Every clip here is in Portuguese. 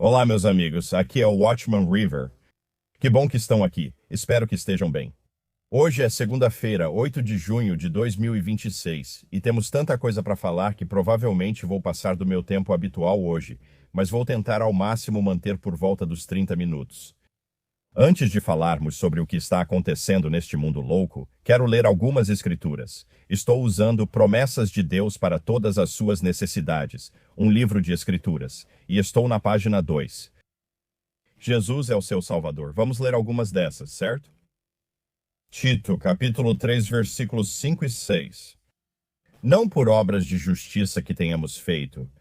Olá, meus amigos. Aqui é o Watchman River. Que bom que estão aqui. Espero que estejam bem. Hoje é segunda-feira, 8 de junho de 2026, e temos tanta coisa para falar que provavelmente vou passar do meu tempo habitual hoje, mas vou tentar ao máximo manter por volta dos 30 minutos. Antes de falarmos sobre o que está acontecendo neste mundo louco, quero ler algumas escrituras. Estou usando Promessas de Deus para Todas as Suas Necessidades, um livro de escrituras, e estou na página 2. Jesus é o seu Salvador. Vamos ler algumas dessas, certo? Tito, capítulo 3, versículos 5 e 6. Não por obras de justiça que tenhamos feito,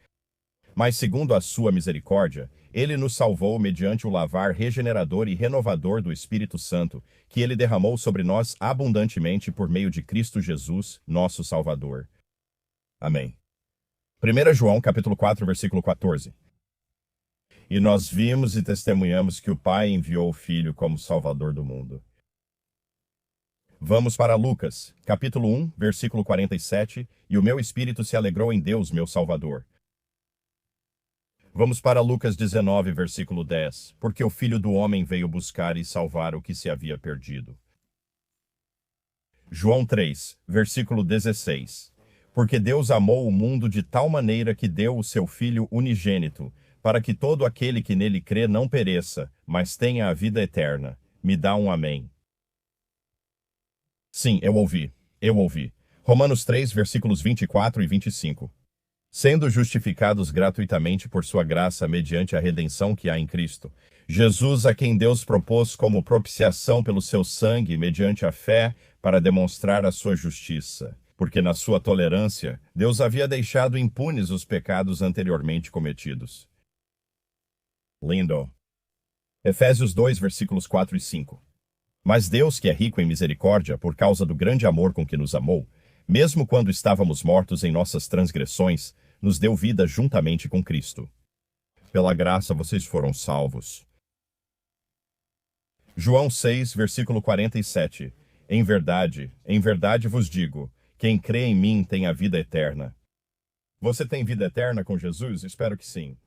mas segundo a sua misericórdia, ele nos salvou mediante o lavar regenerador e renovador do Espírito Santo, que ele derramou sobre nós abundantemente por meio de Cristo Jesus, nosso Salvador. Amém. 1 João, capítulo 4, versículo 14. E nós vimos e testemunhamos que o Pai enviou o Filho como Salvador do mundo. Vamos para Lucas, capítulo 1, versículo 47, e o meu espírito se alegrou em Deus, meu Salvador. Vamos para Lucas 19, versículo 10, porque o Filho do Homem veio buscar e salvar o que se havia perdido. João 3, versículo 16, porque Deus amou o mundo de tal maneira que deu o seu Filho unigênito, para que todo aquele que nele crê não pereça, mas tenha a vida eterna. Me dá um amém. Sim, eu ouvi. Romanos 3, versículos 24 e 25. Sendo justificados gratuitamente por sua graça mediante a redenção que há em Cristo, Jesus, a quem Deus propôs como propiciação pelo seu sangue mediante a fé para demonstrar a sua justiça, porque na sua tolerância Deus havia deixado impunes os pecados anteriormente cometidos. Lindo. Efésios 2, versículos 4 e 5. Mas Deus, que é rico em misericórdia, por causa do grande amor com que nos amou, mesmo quando estávamos mortos em nossas transgressões, nos deu vida juntamente com Cristo. Pela graça vocês foram salvos. João 6, versículo 47. Em verdade vos digo, quem crê em mim tem a vida eterna. Você tem vida eterna com Jesus? Espero que sim.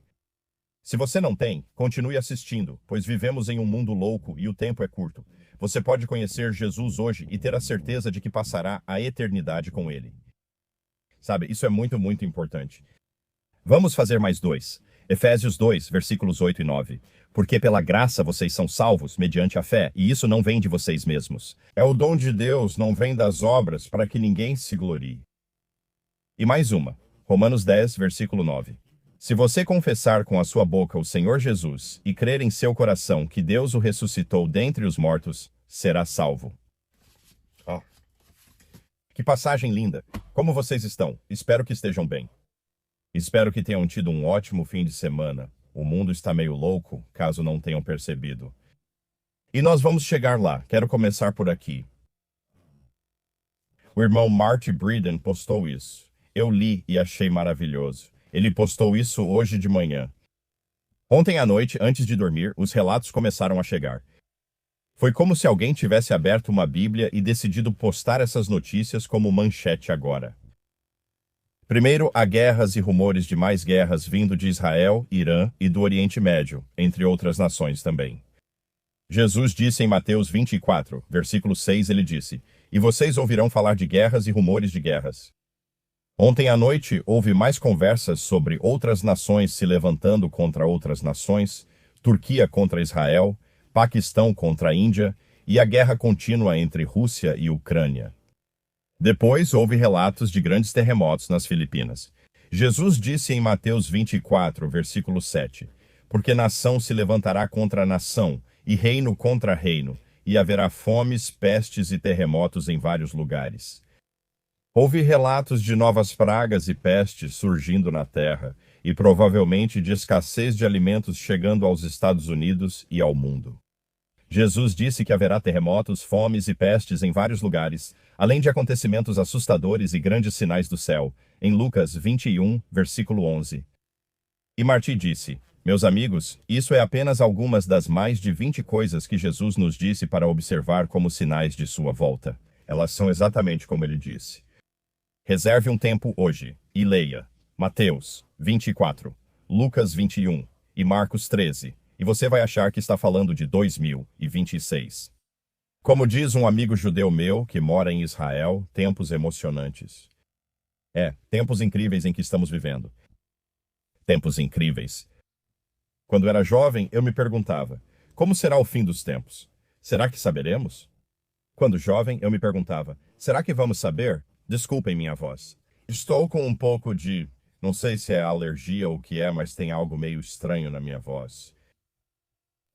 Se você não tem, continue assistindo, pois vivemos em um mundo louco e o tempo é curto. Você pode conhecer Jesus hoje e ter a certeza de que passará a eternidade com ele. Sabe, isso é muito, muito importante. Vamos fazer mais dois. Efésios 2, versículos 8 e 9. Porque pela graça vocês são salvos, mediante a fé, e isso não vem de vocês mesmos. É o dom de Deus, não vem das obras, para que ninguém se glorie. E mais uma. Romanos 10, versículo 9. Se você confessar com a sua boca o Senhor Jesus e crer em seu coração que Deus o ressuscitou dentre os mortos, será salvo. Oh. Que passagem linda! Como vocês estão? Espero que estejam bem. Espero que tenham tido um ótimo fim de semana. O mundo está meio louco, caso não tenham percebido. E nós vamos chegar lá. Quero começar por aqui. O irmão Marty Breeden postou isso. Eu li e achei maravilhoso. Ele postou isso hoje de manhã. Ontem à noite, antes de dormir, os relatos começaram a chegar. Foi como se alguém tivesse aberto uma Bíblia e decidido postar essas notícias como manchete agora. Primeiro, há guerras e rumores de mais guerras vindo de Israel, Irã e do Oriente Médio, entre outras nações também. Jesus disse em Mateus 24, versículo 6, ele disse, e vocês ouvirão falar de guerras e rumores de guerras. Ontem à noite, houve mais conversas sobre outras nações se levantando contra outras nações, Turquia contra Israel, Paquistão contra a Índia e a guerra contínua entre Rússia e Ucrânia. Depois, houve relatos de grandes terremotos nas Filipinas. Jesus disse em Mateus 24, versículo 7, porque nação se levantará contra nação, e reino contra reino, e haverá fomes, pestes e terremotos em vários lugares. Houve relatos de novas pragas e pestes surgindo na terra, e provavelmente de escassez de alimentos chegando aos Estados Unidos e ao mundo. Jesus disse que haverá terremotos, fomes e pestes em vários lugares, além de acontecimentos assustadores e grandes sinais do céu, em Lucas 21, versículo 11. E Marty disse, meus amigos, isso é apenas algumas das mais de 20 coisas que Jesus nos disse para observar como sinais de sua volta. Elas são exatamente como ele disse. Reserve um tempo hoje e leia Mateus 24, Lucas 21 e Marcos 13, e você vai achar que está falando de 2026. Como diz um amigo judeu meu que mora em Israel, tempos emocionantes. Tempos incríveis em que estamos vivendo. Tempos incríveis. Quando era jovem, eu me perguntava: como será o fim dos tempos? Será que saberemos? Quando jovem, eu me perguntava: será que vamos saber? Desculpem minha voz. Estou com um pouco de... não sei se é alergia ou o que é, mas tem algo meio estranho na minha voz.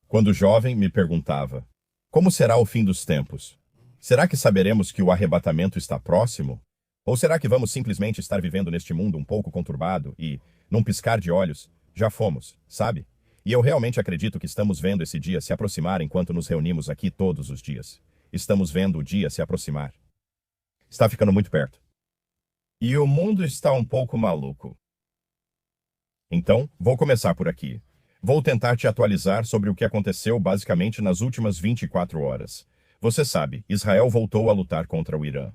Quando jovem, me perguntava: como será o fim dos tempos? Será que saberemos que o arrebatamento está próximo? Ou será que vamos simplesmente estar vivendo neste mundo um pouco conturbado e, num piscar de olhos, já fomos, sabe? E eu realmente acredito que estamos vendo esse dia se aproximar enquanto nos reunimos aqui todos os dias. Estamos vendo o dia se aproximar. Está ficando muito perto. E o mundo está um pouco maluco. Então, vou começar por aqui. Vou tentar te atualizar sobre o que aconteceu basicamente nas últimas 24 horas. Você sabe, Israel voltou a lutar contra o Irã.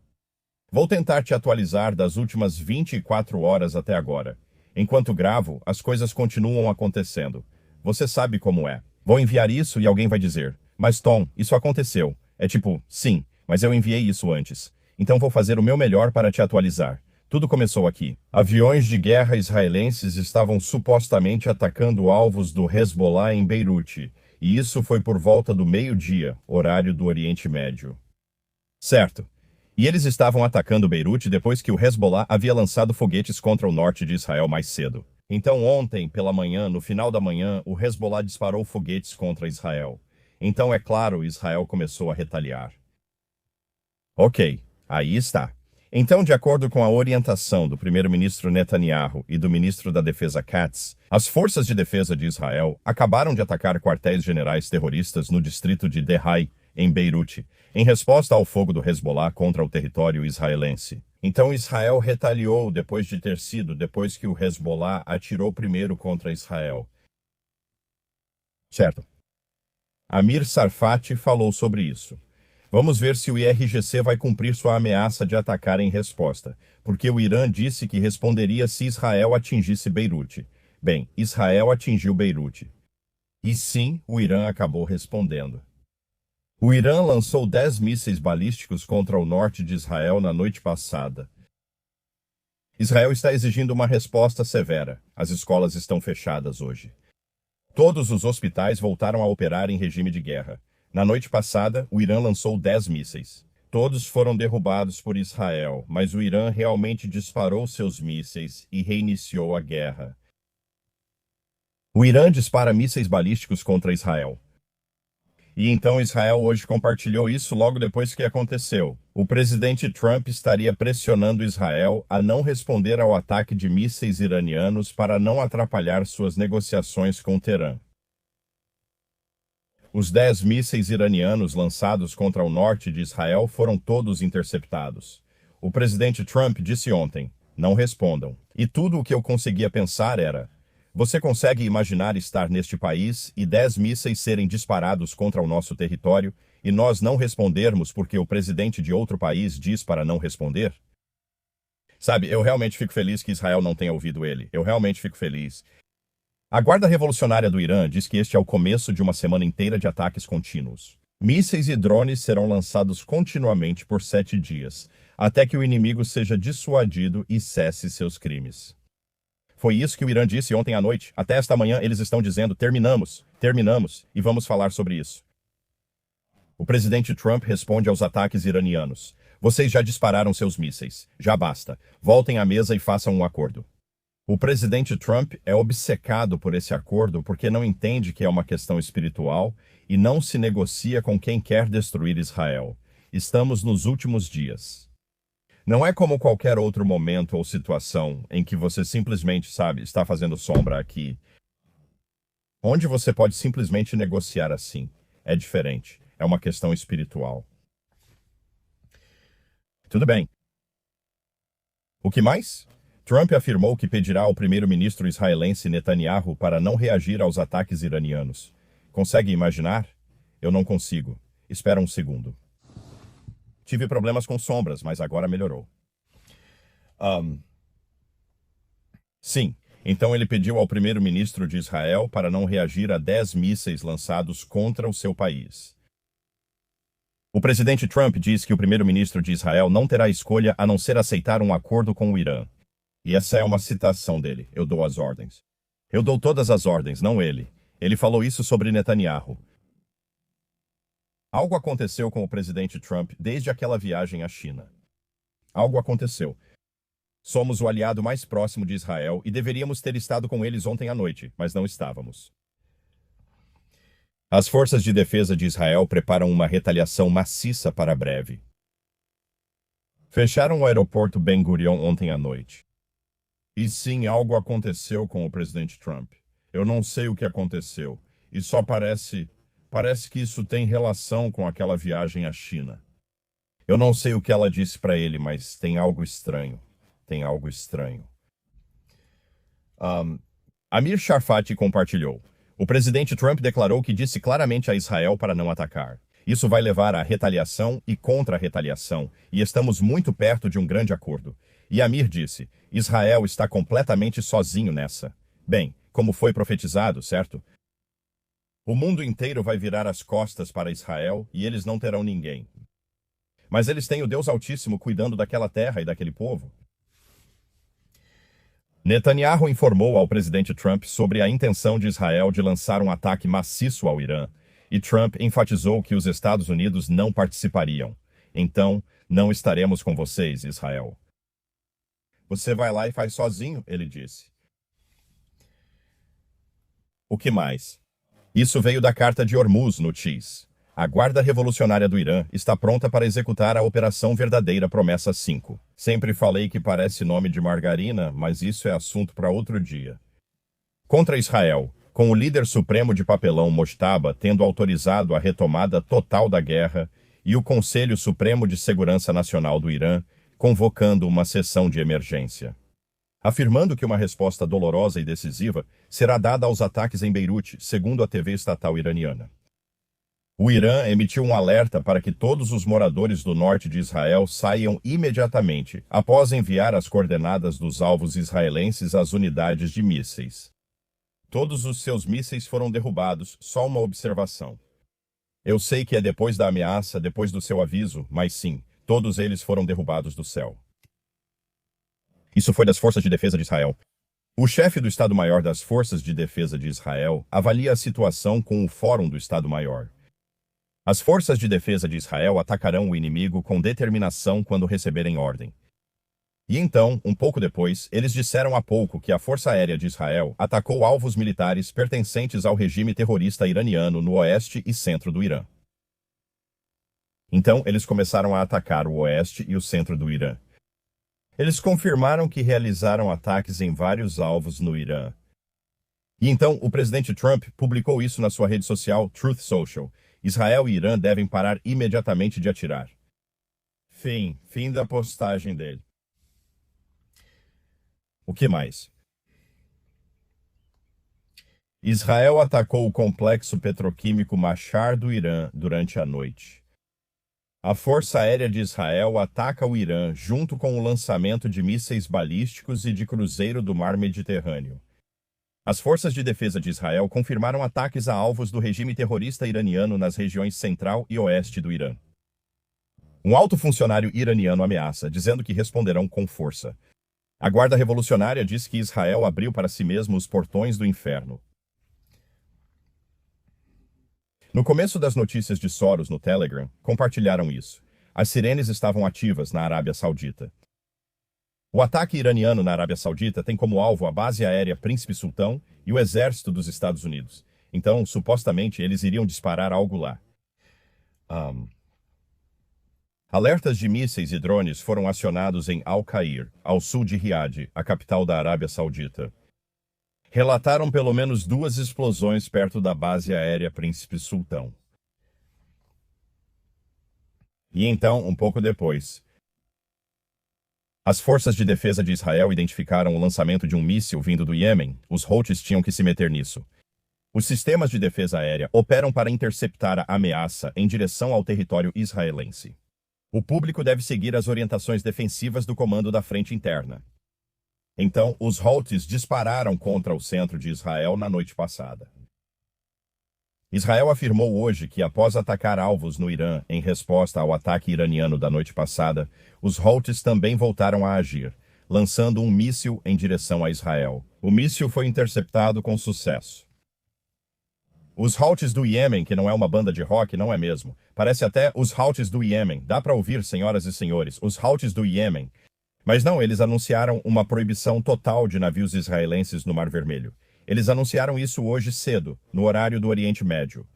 Vou tentar te atualizar das últimas 24 horas até agora. Enquanto gravo, as coisas continuam acontecendo. Você sabe como é. Vou enviar isso e alguém vai dizer: mas Tom, isso aconteceu. É tipo, sim, mas eu enviei isso antes. Então vou fazer o meu melhor para te atualizar. Tudo começou aqui. Aviões de guerra israelenses estavam supostamente atacando alvos do Hezbollah em Beirute, e isso foi por volta do meio-dia, horário do Oriente Médio. Certo. E eles estavam atacando Beirute depois que o Hezbollah havia lançado foguetes contra o norte de Israel mais cedo. Então ontem, pela manhã, no final da manhã, o Hezbollah disparou foguetes contra Israel. Então, é claro, Israel começou a retaliar. Ok, aí está. Então, de acordo com a orientação do primeiro-ministro Netanyahu e do ministro da Defesa Katz, as forças de defesa de Israel acabaram de atacar quartéis generais terroristas no distrito de Dehai, em Beirute, em resposta ao fogo do Hezbollah contra o território israelense. Então Israel retaliou depois que o Hezbollah atirou primeiro contra Israel. Certo. Amir Sarfati falou sobre isso. Vamos ver se o IRGC vai cumprir sua ameaça de atacar em resposta, porque o Irã disse que responderia se Israel atingisse Beirute. Bem, Israel atingiu Beirute. E sim, o Irã acabou respondendo. O Irã lançou 10 mísseis balísticos contra o norte de Israel na noite passada. Israel está exigindo uma resposta severa. As escolas estão fechadas hoje. Todos os hospitais voltaram a operar em regime de guerra. Na noite passada, o Irã lançou 10 mísseis. Todos foram derrubados por Israel, mas o Irã realmente disparou seus mísseis e reiniciou a guerra. O Irã dispara mísseis balísticos contra Israel. E então Israel hoje compartilhou isso logo depois que aconteceu. O presidente Trump estaria pressionando Israel a não responder ao ataque de mísseis iranianos para não atrapalhar suas negociações com Teherã. Os 10 mísseis iranianos lançados contra o norte de Israel foram todos interceptados. O presidente Trump disse ontem: não respondam. E tudo o que eu conseguia pensar era: você consegue imaginar estar neste país e 10 mísseis serem disparados contra o nosso território e nós não respondermos porque o presidente de outro país diz para não responder? Sabe, eu realmente fico feliz que Israel não tenha ouvido ele. Eu realmente fico feliz. A Guarda Revolucionária do Irã diz que este é o começo de uma semana inteira de ataques contínuos. Mísseis e drones serão lançados continuamente por 7 dias, até que o inimigo seja dissuadido e cesse seus crimes. Foi isso que o Irã disse ontem à noite. Até esta manhã eles estão dizendo: terminamos, e vamos falar sobre isso. O presidente Trump responde aos ataques iranianos: vocês já dispararam seus mísseis. Já basta. Voltem à mesa e façam um acordo. O presidente Trump é obcecado por esse acordo porque não entende que é uma questão espiritual e não se negocia com quem quer destruir Israel. Estamos nos últimos dias. Não é como qualquer outro momento ou situação em que você simplesmente, sabe, está fazendo sombra aqui, onde você pode simplesmente negociar assim. É diferente. É uma questão espiritual. Tudo bem. O que mais? Trump afirmou que pedirá ao primeiro-ministro israelense Netanyahu para não reagir aos ataques iranianos. Consegue imaginar? Eu não consigo. Espera um segundo. Tive problemas com sombras, mas agora melhorou. Sim, Então ele pediu ao primeiro-ministro de Israel para não reagir a 10 mísseis lançados contra o seu país. O presidente Trump diz que o primeiro-ministro de Israel não terá escolha a não ser aceitar um acordo com o Irã. E essa é uma citação dele: eu dou as ordens. Eu dou todas as ordens, não ele. Ele falou isso sobre Netanyahu. Algo aconteceu com o presidente Trump desde aquela viagem à China. Algo aconteceu. Somos o aliado mais próximo de Israel e deveríamos ter estado com eles ontem à noite, mas não estávamos. As forças de defesa de Israel preparam uma retaliação maciça para breve. Fecharam o aeroporto Ben Gurion ontem à noite. E sim, algo aconteceu com o presidente Trump. Eu não sei o que aconteceu. E só parece que isso tem relação com aquela viagem à China. Eu não sei o que ela disse para ele, mas tem algo estranho. Tem algo estranho. Amir Sharfati compartilhou. O presidente Trump declarou que disse claramente a Israel para não atacar. Isso vai levar à retaliação e contra-retaliação, e estamos muito perto de um grande acordo. E Amir disse, Israel está completamente sozinho nessa. Bem, como foi profetizado, certo? O mundo inteiro vai virar as costas para Israel e eles não terão ninguém. Mas eles têm o Deus Altíssimo cuidando daquela terra e daquele povo. Netanyahu informou ao presidente Trump sobre a intenção de Israel de lançar um ataque maciço ao Irã, e Trump enfatizou que os Estados Unidos não participariam. Então, não estaremos com vocês, Israel. Você vai lá e faz sozinho, ele disse. O que mais? Isso veio da Carta de Hormuz, no X. A Guarda Revolucionária do Irã está pronta para executar a Operação Verdadeira Promessa 5. Sempre falei que parece nome de margarina, mas isso é assunto para outro dia. Contra Israel, com o líder supremo de papelão Mojtaba tendo autorizado a retomada total da guerra e o Conselho Supremo de Segurança Nacional do Irã convocando uma sessão de emergência. Afirmando que uma resposta dolorosa e decisiva será dada aos ataques em Beirute, segundo a TV estatal iraniana. O Irã emitiu um alerta para que todos os moradores do norte de Israel saiam imediatamente, após enviar as coordenadas dos alvos israelenses às unidades de mísseis. Todos os seus mísseis foram derrubados, só uma observação. Eu sei que é depois da ameaça, depois do seu aviso, mas sim, todos eles foram derrubados do céu. Isso foi das Forças de Defesa de Israel. O chefe do Estado-Maior das Forças de Defesa de Israel avalia a situação com o Fórum do Estado-Maior. As forças de defesa de Israel atacarão o inimigo com determinação quando receberem ordem. E então, um pouco depois, eles disseram há pouco que a Força Aérea de Israel atacou alvos militares pertencentes ao regime terrorista iraniano no oeste e centro do Irã. Então, eles começaram a atacar o oeste e o centro do Irã. Eles confirmaram que realizaram ataques em vários alvos no Irã. E então, o presidente Trump publicou isso na sua rede social Truth Social. Israel e Irã devem parar imediatamente de atirar. Fim da postagem dele. O que mais? Israel atacou o complexo petroquímico Machar do Irã durante a noite. A Força Aérea de Israel ataca o Irã junto com o lançamento de mísseis balísticos e de cruzeiro do Mar Mediterrâneo. As forças de defesa de Israel confirmaram ataques a alvos do regime terrorista iraniano nas regiões central e oeste do Irã. Um alto funcionário iraniano ameaça, dizendo que responderão com força. A Guarda Revolucionária diz que Israel abriu para si mesmo os portões do inferno. No começo das notícias de Soros no Telegram, compartilharam isso. As sirenes estavam ativas na Arábia Saudita. O ataque iraniano na Arábia Saudita tem como alvo a base aérea Príncipe Sultão e o exército dos Estados Unidos. Então, supostamente, eles iriam disparar algo lá. Alertas de mísseis e drones foram acionados em Al-Qair, ao sul de Riad, a capital da Arábia Saudita. Relataram pelo menos 2 explosões perto da base aérea Príncipe Sultão. E então, um pouco depois, as forças de defesa de Israel identificaram o lançamento de um míssil vindo do Iêmen. Os Houthis tinham que se meter nisso. Os sistemas de defesa aérea operam para interceptar a ameaça em direção ao território israelense. O público deve seguir as orientações defensivas do Comando da Frente Interna. Então, os Houthis dispararam contra o centro de Israel na noite passada. Israel afirmou hoje que, após atacar alvos no Irã em resposta ao ataque iraniano da noite passada, os Houthis também voltaram a agir, lançando um míssil em direção a Israel. O míssil foi interceptado com sucesso. Os Houthis do Iêmen, que não é uma banda de rock, não é mesmo? Parece até os Houthis do Iêmen. Dá para ouvir, senhoras e senhores, os Houthis do Iêmen. Mas não, eles anunciaram uma proibição total de navios israelenses no Mar Vermelho. Eles anunciaram isso hoje cedo, no horário do Oriente Médio.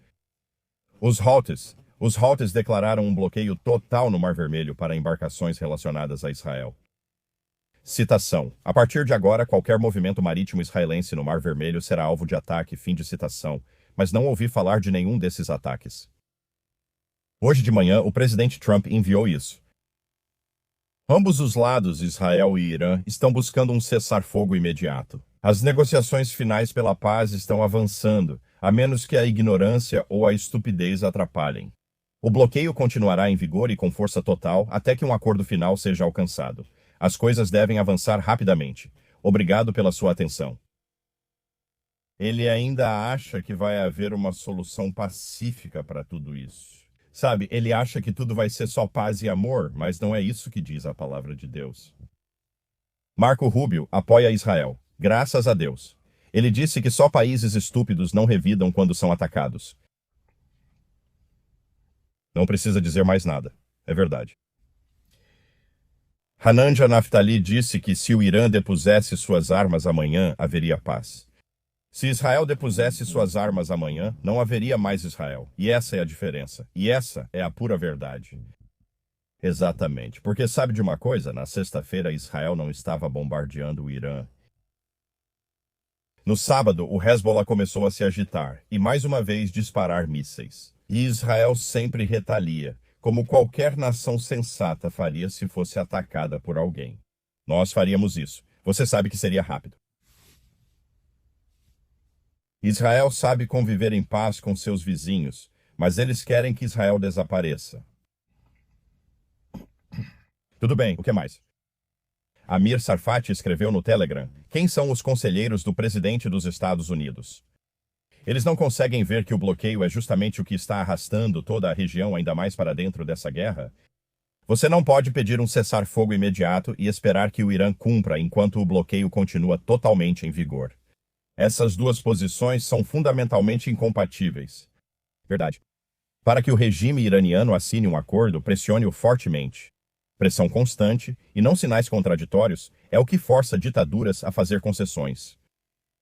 Os Houthis declararam um bloqueio total no Mar Vermelho para embarcações relacionadas a Israel. Citação. A partir de agora, qualquer movimento marítimo israelense no Mar Vermelho será alvo de ataque, fim de citação, mas não ouvi falar de nenhum desses ataques. Hoje de manhã, o presidente Trump enviou isso. Ambos os lados, Israel e Irã, estão buscando um cessar-fogo imediato. As negociações finais pela paz estão avançando, a menos que a ignorância ou a estupidez atrapalhem. O bloqueio continuará em vigor e com força total até que um acordo final seja alcançado. As coisas devem avançar rapidamente. Obrigado pela sua atenção. Ele ainda acha que vai haver uma solução pacífica para tudo isso. Sabe, ele acha que tudo vai ser só paz e amor, mas não é isso que diz a palavra de Deus. Marco Rubio apoia Israel. Graças a Deus. Ele disse que só países estúpidos não revidam quando são atacados. Não precisa dizer mais nada. É verdade. Hananja Naftali disse que se o Irã depusesse suas armas amanhã, haveria paz. Se Israel depusesse suas armas amanhã, não haveria mais Israel. E essa é a diferença. E essa é a pura verdade. Exatamente. Porque sabe de uma coisa? Na sexta-feira, Israel não estava bombardeando o Irã. No sábado, o Hezbollah começou a se agitar e mais uma vez disparar mísseis. E Israel sempre retalia, como qualquer nação sensata faria se fosse atacada por alguém. Nós faríamos isso. Você sabe que seria rápido. Israel sabe conviver em paz com seus vizinhos, mas eles querem que Israel desapareça. Tudo bem, o que mais? Amir Tsarfati escreveu no Telegram: quem são os conselheiros do presidente dos Estados Unidos? Eles não conseguem ver que o bloqueio é justamente o que está arrastando toda a região ainda mais para dentro dessa guerra? Você não pode pedir um cessar-fogo imediato e esperar que o Irã cumpra enquanto o bloqueio continua totalmente em vigor. Essas duas posições são fundamentalmente incompatíveis. Verdade. Para que o regime iraniano assine um acordo, pressione-o fortemente. Pressão constante, e não sinais contraditórios, é o que força ditaduras a fazer concessões.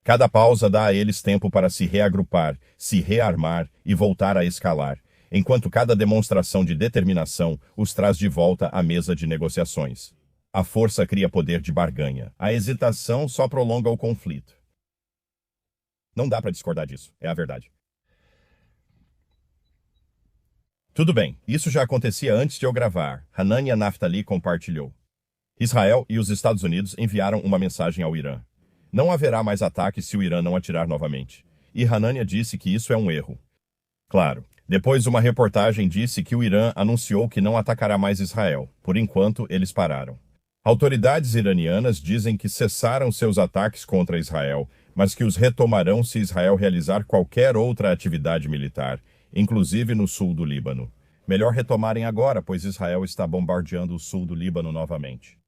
Cada pausa dá a eles tempo para se reagrupar, se rearmar e voltar a escalar, enquanto cada demonstração de determinação os traz de volta à mesa de negociações. A força cria poder de barganha. A hesitação só prolonga o conflito. Não dá para discordar disso, é a verdade. Tudo bem, isso já acontecia antes de eu gravar. Hanania Naftali compartilhou. Israel e os Estados Unidos enviaram uma mensagem ao Irã. Não haverá mais ataques se o Irã não atirar novamente. E Hanania disse que isso é um erro. Claro, depois uma reportagem disse que o Irã anunciou que não atacará mais Israel. Por enquanto, eles pararam. Autoridades iranianas dizem que cessaram seus ataques contra Israel, mas que os retomarão se Israel realizar qualquer outra atividade militar, inclusive no sul do Líbano. Melhor retomarem agora, pois Israel está bombardeando o sul do Líbano novamente.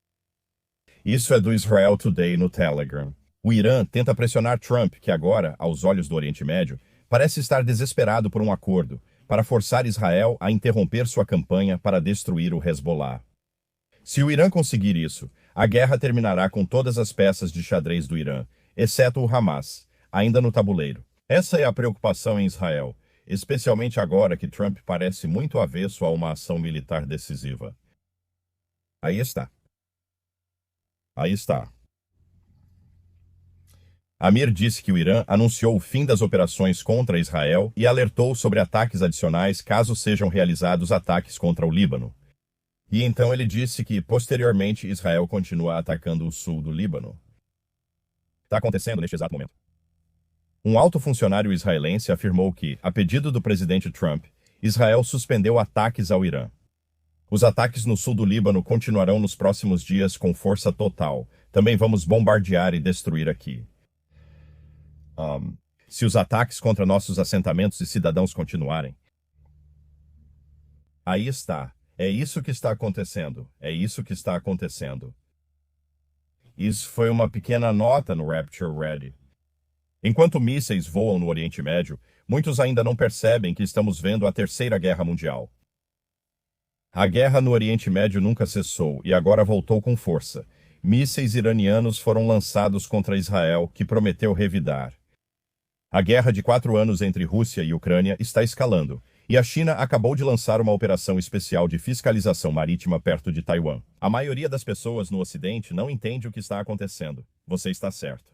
Isso é do Israel Today no Telegram. O Irã tenta pressionar Trump, que agora, aos olhos do Oriente Médio, parece estar desesperado por um acordo, para forçar Israel a interromper sua campanha para destruir o Hezbollah. Se o Irã conseguir isso, a guerra terminará com todas as peças de xadrez do Irã, exceto o Hamas, ainda no tabuleiro. Essa é a preocupação em Israel, especialmente agora que Trump parece muito avesso a uma ação militar decisiva. Aí está. Aí está. Amir disse que o Irã anunciou o fim das operações contra Israel e alertou sobre ataques adicionais caso sejam realizados ataques contra o Líbano. E então ele disse que, posteriormente, Israel continua atacando o sul do Líbano. Está acontecendo neste exato momento. Um alto funcionário israelense afirmou que, a pedido do presidente Trump, Israel suspendeu ataques ao Irã. Os ataques no sul do Líbano continuarão nos próximos dias com força total, Também vamos bombardear e destruir aqui. Se os ataques contra nossos assentamentos e cidadãos continuarem. Aí está. É isso que está acontecendo. É isso que está acontecendo. Isso foi uma pequena nota no Rapture Ready. Enquanto mísseis voam no Oriente Médio, muitos ainda não percebem que estamos vendo a Terceira Guerra Mundial. A guerra no Oriente Médio nunca cessou e agora voltou com força. Mísseis iranianos foram lançados contra Israel, que prometeu revidar. A guerra de 4 anos entre Rússia e Ucrânia está escalando, e a China acabou de lançar uma operação especial de fiscalização marítima perto de Taiwan. A maioria das pessoas no Ocidente não entende o que está acontecendo. Você está certo.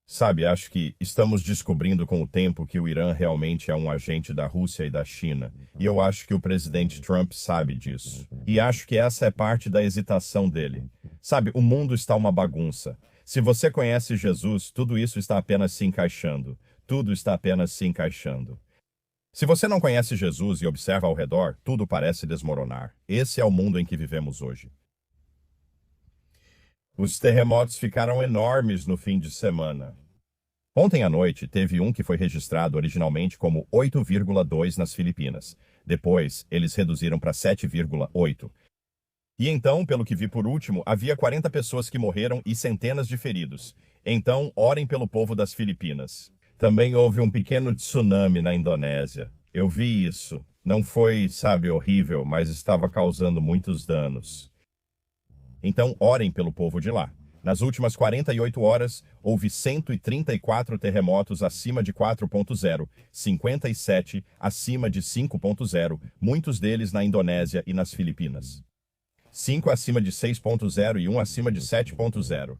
Sabe, acho que estamos descobrindo com o tempo que o Irã realmente é um agente da Rússia e da China. E eu acho que o presidente Trump sabe disso. E acho que essa é parte da hesitação dele. Sabe, o mundo está uma bagunça. Se você conhece Jesus, tudo isso está apenas se encaixando. Tudo está apenas se encaixando. Se você não conhece Jesus e observa ao redor, tudo parece desmoronar. Esse é o mundo em que vivemos hoje. Os terremotos ficaram enormes no fim de semana. Ontem à noite, teve um que foi registrado originalmente como 8,2 nas Filipinas. Depois, eles reduziram para 7,8. E então, pelo que vi por último, havia 40 pessoas que morreram e centenas de feridos. Então, orem pelo povo das Filipinas. Também houve um pequeno tsunami na Indonésia. Eu vi isso. Não foi, sabe, horrível, mas estava causando muitos danos. Então, orem pelo povo de lá. Nas últimas 48 horas, houve 134 terremotos acima de 4,0, 57 acima de 5,0, muitos deles na Indonésia e nas Filipinas. 5 acima de 6,0 e 1 acima de 7,0.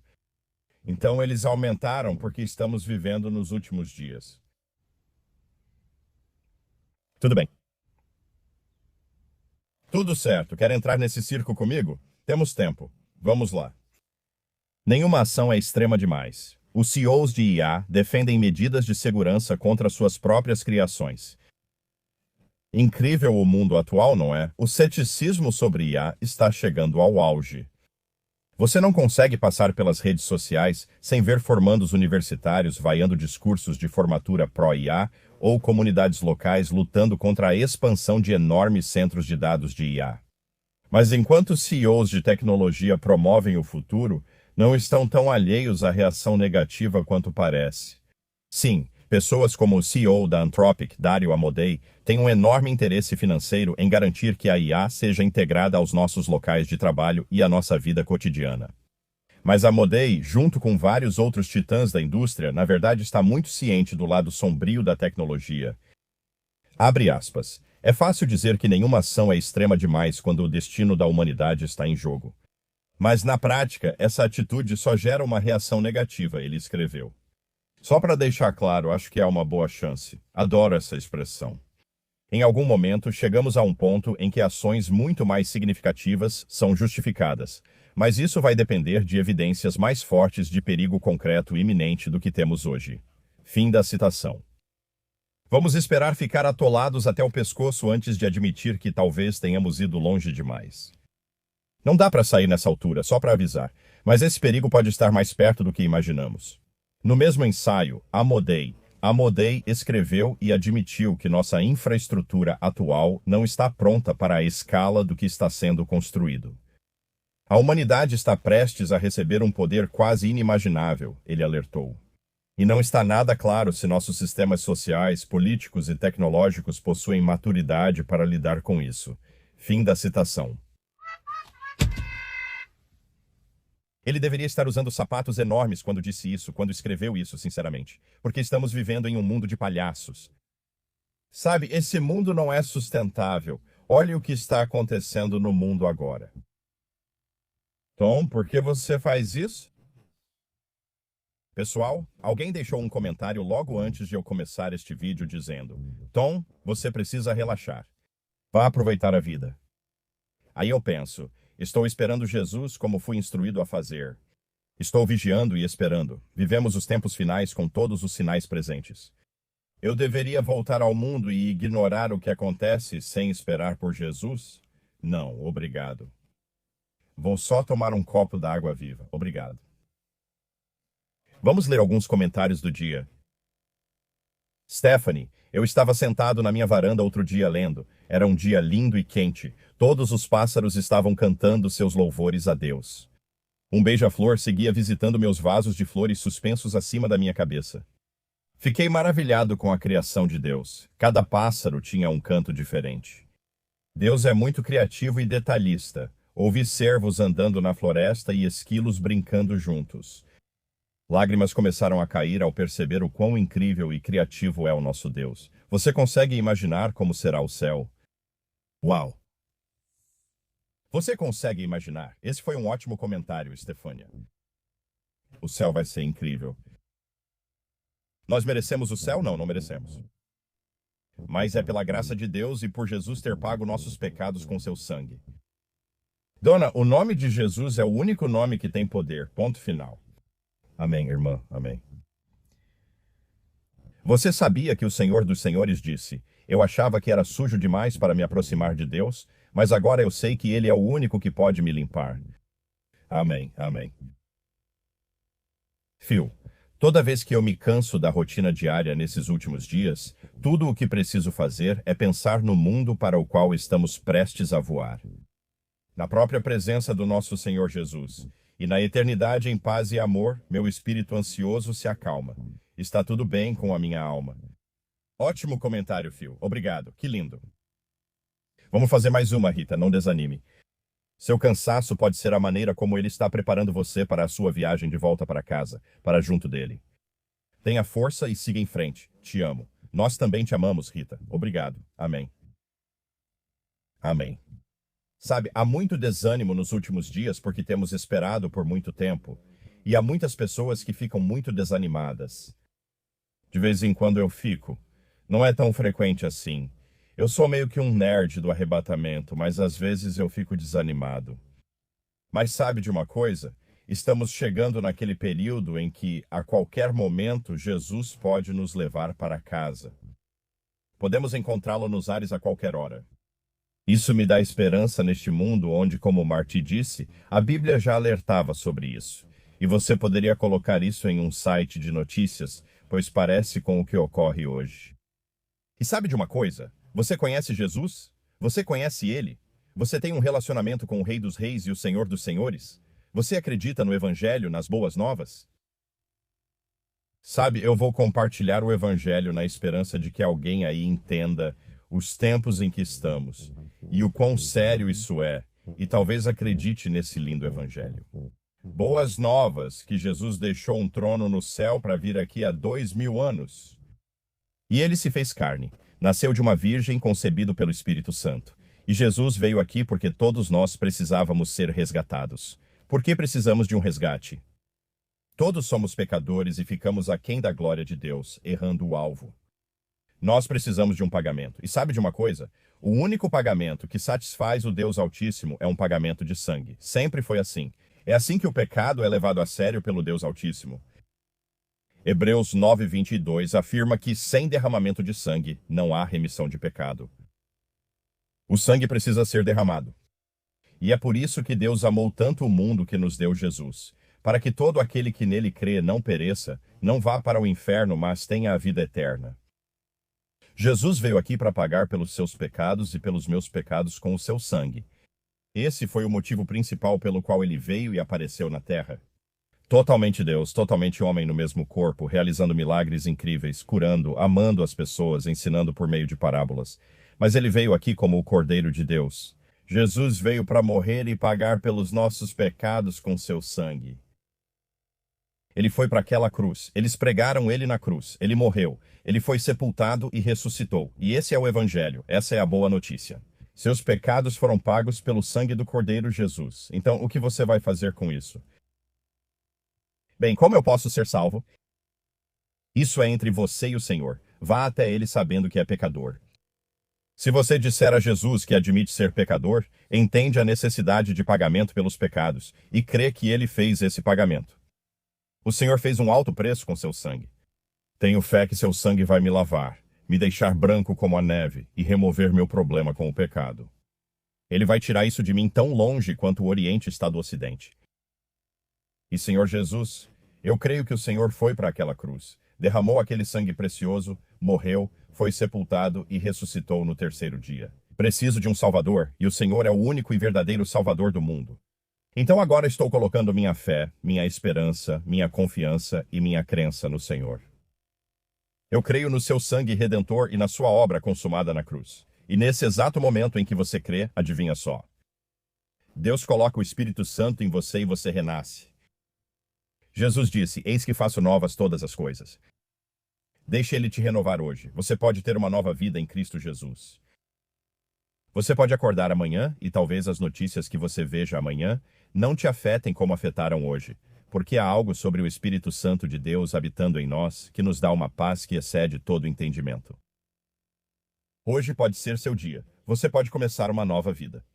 Então, eles aumentaram porque estamos vivendo nos últimos dias. Tudo bem. Tudo certo. Quer entrar nesse circo comigo? Temos tempo. Vamos lá. Nenhuma ação é extrema demais. Os CEOs de IA defendem medidas de segurança contra suas próprias criações. Incrível o mundo atual, não é? O ceticismo sobre IA está chegando ao auge. Você não consegue passar pelas redes sociais sem ver formandos universitários vaiando discursos de formatura pró-IA ou comunidades locais lutando contra a expansão de enormes centros de dados de IA. Mas enquanto CEOs de tecnologia promovem o futuro, não estão tão alheios à reação negativa quanto parece. Sim, pessoas como o CEO da Anthropic, Dario Amodei, têm um enorme interesse financeiro em garantir que a IA seja integrada aos nossos locais de trabalho e à nossa vida cotidiana. Mas Amodei, junto com vários outros titãs da indústria, na verdade está muito ciente do lado sombrio da tecnologia. Abre aspas. É fácil dizer que nenhuma ação é extrema demais quando o destino da humanidade está em jogo. Mas, na prática, essa atitude só gera uma reação negativa, ele escreveu. Só para deixar claro, acho que há uma boa chance. Adoro essa expressão. Em algum momento, chegamos a um ponto em que ações muito mais significativas são justificadas, mas isso vai depender de evidências mais fortes de perigo concreto iminente do que temos hoje. Fim da citação. Vamos esperar ficar atolados até o pescoço antes de admitir que talvez tenhamos ido longe demais. Não dá para sair nessa altura, só para avisar, mas esse perigo pode estar mais perto do que imaginamos. No mesmo ensaio, Amodei escreveu e admitiu que nossa infraestrutura atual não está pronta para a escala do que está sendo construído. A humanidade está prestes a receber um poder quase inimaginável, ele alertou. E não está nada claro se nossos sistemas sociais, políticos e tecnológicos possuem maturidade para lidar com isso. Fim da citação. Ele deveria estar usando sapatos enormes quando disse isso, quando escreveu isso, sinceramente. Porque estamos vivendo em um mundo de palhaços. Sabe, esse mundo não é sustentável. Olhe o que está acontecendo no mundo agora. Tom, por que você faz isso? Pessoal, alguém deixou um comentário logo antes de eu começar este vídeo dizendo: Tom, você precisa relaxar. Vá aproveitar a vida. Aí eu penso, estou esperando Jesus como fui instruído a fazer. Estou vigiando e esperando. Vivemos os tempos finais com todos os sinais presentes. Eu deveria voltar ao mundo e ignorar o que acontece sem esperar por Jesus? Não, obrigado. Vou só tomar um copo d'água viva. Obrigado. Vamos ler alguns comentários do dia. Stephanie, eu estava sentado na minha varanda outro dia lendo. Era um dia lindo e quente. Todos os pássaros estavam cantando seus louvores a Deus. Um beija-flor seguia visitando meus vasos de flores suspensos acima da minha cabeça. Fiquei maravilhado com a criação de Deus. Cada pássaro tinha um canto diferente. Deus é muito criativo e detalhista. Ouvi cervos andando na floresta e esquilos brincando juntos. Lágrimas começaram a cair ao perceber o quão incrível e criativo é o nosso Deus. Você consegue imaginar como será o céu? Uau! Você consegue imaginar? Esse foi um ótimo comentário, Stefânia. O céu vai ser incrível. Nós merecemos o céu? Não, não merecemos. Mas é pela graça de Deus e por Jesus ter pago nossos pecados com seu sangue. Dona, o nome de Jesus é o único nome que tem poder. Ponto final. Amém, irmã. Amém. Você sabia que o Senhor dos Senhores disse: Eu achava que era sujo demais para me aproximar de Deus, mas agora eu sei que Ele é o único que pode me limpar. Amém. Amém. Phil, toda vez que eu me canso da rotina diária nesses últimos dias, tudo o que preciso fazer é pensar no mundo para o qual estamos prestes a voar. Na própria presença do nosso Senhor Jesus. E na eternidade em paz e amor, meu espírito ansioso se acalma. Está tudo bem com a minha alma. Ótimo comentário, Phil. Obrigado. Que lindo. Vamos fazer mais uma, Rita. Não desanime. Seu cansaço pode ser a maneira como ele está preparando você para a sua viagem de volta para casa, para junto dele. Tenha força e siga em frente. Te amo. Nós também te amamos, Rita. Obrigado. Amém. Amém. Sabe, há muito desânimo nos últimos dias porque temos esperado por muito tempo. E há muitas pessoas que ficam muito desanimadas. De vez em quando eu fico. Não é tão frequente assim. Eu sou meio que um nerd do arrebatamento, mas às vezes eu fico desanimado. Mas sabe de uma coisa? Estamos chegando naquele período em que, a qualquer momento, Jesus pode nos levar para casa. Podemos encontrá-lo nos ares a qualquer hora. Isso me dá esperança neste mundo onde, como Marty disse, a Bíblia já alertava sobre isso. E você poderia colocar isso em um site de notícias, pois parece com o que ocorre hoje. E sabe de uma coisa? Você conhece Jesus? Você conhece Ele? Você tem um relacionamento com o Rei dos Reis e o Senhor dos Senhores? Você acredita no Evangelho, nas boas novas? Sabe, eu vou compartilhar o Evangelho na esperança de que alguém aí entenda os tempos em que estamos e o quão sério isso é, e talvez acredite nesse lindo Evangelho. Boas novas, que Jesus deixou um trono no céu para vir aqui há 2000 anos. E ele se fez carne, nasceu de uma virgem concebido pelo Espírito Santo. E Jesus veio aqui porque todos nós precisávamos ser resgatados. Por que precisamos de um resgate? Todos somos pecadores e ficamos aquém da glória de Deus, errando o alvo. Nós precisamos de um pagamento. E sabe de uma coisa? O único pagamento que satisfaz o Deus Altíssimo é um pagamento de sangue. Sempre foi assim. É assim que o pecado é levado a sério pelo Deus Altíssimo. Hebreus 9:22 afirma que sem derramamento de sangue não há remissão de pecado. O sangue precisa ser derramado. E é por isso que Deus amou tanto o mundo que nos deu Jesus, para que todo aquele que nele crê não pereça, não vá para o inferno, mas tenha a vida eterna. Jesus veio aqui para pagar pelos seus pecados e pelos meus pecados com o seu sangue. Esse foi o motivo principal pelo qual ele veio e apareceu na terra. Totalmente Deus, totalmente homem no mesmo corpo, realizando milagres incríveis, curando, amando as pessoas, ensinando por meio de parábolas. Mas ele veio aqui como o Cordeiro de Deus. Jesus veio para morrer e pagar pelos nossos pecados com seu sangue. Ele foi para aquela cruz. Eles pregaram ele na cruz. Ele morreu. Ele foi sepultado e ressuscitou. E esse é o Evangelho. Essa é a boa notícia. Seus pecados foram pagos pelo sangue do Cordeiro Jesus. Então, o que você vai fazer com isso? Bem, como eu posso ser salvo? Isso é entre você e o Senhor. Vá até ele sabendo que é pecador. Se você disser a Jesus que admite ser pecador, entende a necessidade de pagamento pelos pecados e crê que ele fez esse pagamento. O Senhor fez um alto preço com seu sangue. Tenho fé que seu sangue vai me lavar, me deixar branco como a neve e remover meu problema com o pecado. Ele vai tirar isso de mim tão longe quanto o Oriente está do Ocidente. E, Senhor Jesus, eu creio que o Senhor foi para aquela cruz, derramou aquele sangue precioso, morreu, foi sepultado e ressuscitou no terceiro dia. Preciso de um Salvador, e o Senhor é o único e verdadeiro Salvador do mundo. Então agora estou colocando minha fé, minha esperança, minha confiança e minha crença no Senhor. Eu creio no seu sangue redentor e na sua obra consumada na cruz. E nesse exato momento em que você crê, adivinha só. Deus coloca o Espírito Santo em você e você renasce. Jesus disse, eis que faço novas todas as coisas. Deixe ele te renovar hoje. Você pode ter uma nova vida em Cristo Jesus. Você pode acordar amanhã e talvez as notícias que você veja amanhã não te afetem como afetaram hoje, porque há algo sobre o Espírito Santo de Deus habitando em nós que nos dá uma paz que excede todo entendimento. Hoje pode ser seu dia. Você pode começar uma nova vida.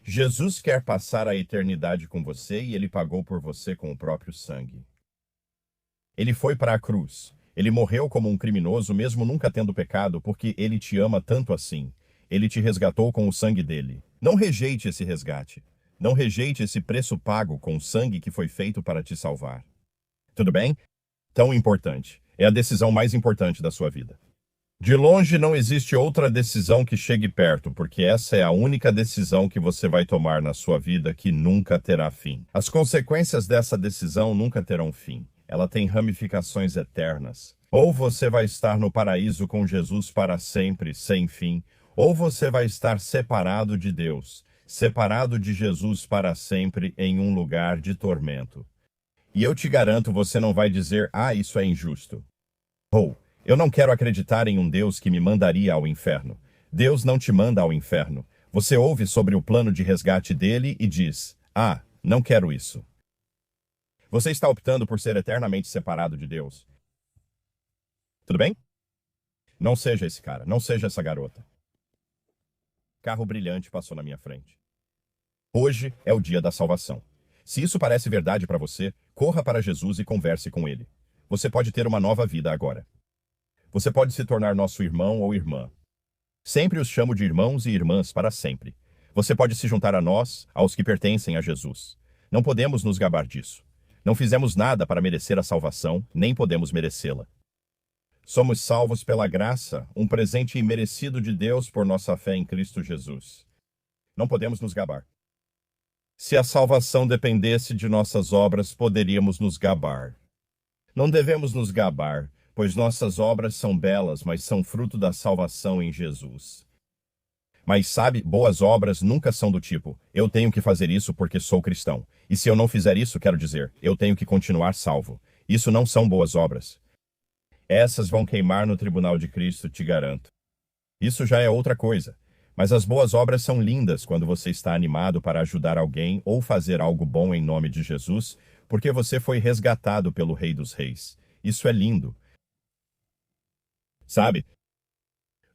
Jesus quer passar a eternidade com você e ele pagou por você com o próprio sangue. Ele foi para a cruz. Ele morreu como um criminoso mesmo nunca tendo pecado porque ele te ama tanto assim. Ele te resgatou com o sangue dele. Não rejeite esse resgate. Não rejeite esse preço pago com o sangue que foi feito para te salvar. Tudo bem? Tão importante. É a decisão mais importante da sua vida. De longe não existe outra decisão que chegue perto, porque essa é a única decisão que você vai tomar na sua vida que nunca terá fim. As consequências dessa decisão nunca terão fim. Ela tem ramificações eternas. Ou você vai estar no paraíso com Jesus para sempre, sem fim, ou você vai estar separado de Deus, separado de Jesus para sempre em um lugar de tormento. E eu te garanto, você não vai dizer, isso é injusto. Eu não quero acreditar em um Deus que me mandaria ao inferno. Deus não te manda ao inferno. Você ouve sobre o plano de resgate dele e diz, não quero isso. Você está optando por ser eternamente separado de Deus. Tudo bem? Não seja esse cara, não seja essa garota. Carro brilhante passou na minha frente. Hoje é o dia da salvação. Se isso parece verdade para você, corra para Jesus e converse com ele. Você pode ter uma nova vida agora. Você pode se tornar nosso irmão ou irmã. Sempre os chamo de irmãos e irmãs para sempre. Você pode se juntar a nós, aos que pertencem a Jesus. Não podemos nos gabar disso. Não fizemos nada para merecer a salvação, nem podemos merecê-la. Somos salvos pela graça, um presente imerecido de Deus por nossa fé em Cristo Jesus. Não podemos nos gabar. Se a salvação dependesse de nossas obras, poderíamos nos gabar. Não devemos nos gabar, pois nossas obras são belas, mas são fruto da salvação em Jesus. Mas sabe, boas obras nunca são do tipo, eu tenho que fazer isso porque sou cristão. E se eu não fizer isso, quero dizer, eu tenho que continuar salvo. Isso não são boas obras. Essas vão queimar no tribunal de Cristo, te garanto. Isso já é outra coisa. Mas as boas obras são lindas quando você está animado para ajudar alguém ou fazer algo bom em nome de Jesus, porque você foi resgatado pelo Rei dos Reis. Isso é lindo. Sabe?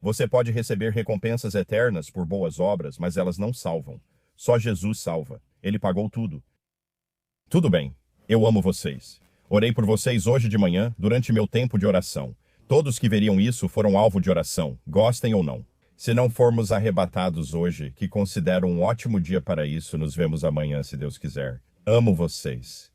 Você pode receber recompensas eternas por boas obras, mas elas não salvam. Só Jesus salva. Ele pagou tudo. Tudo bem. Eu amo vocês. Orei por vocês hoje de manhã, durante meu tempo de oração. Todos que veriam isso foram alvo de oração, gostem ou não. Se não formos arrebatados hoje, que considero um ótimo dia para isso, nos vemos amanhã, se Deus quiser. Amo vocês.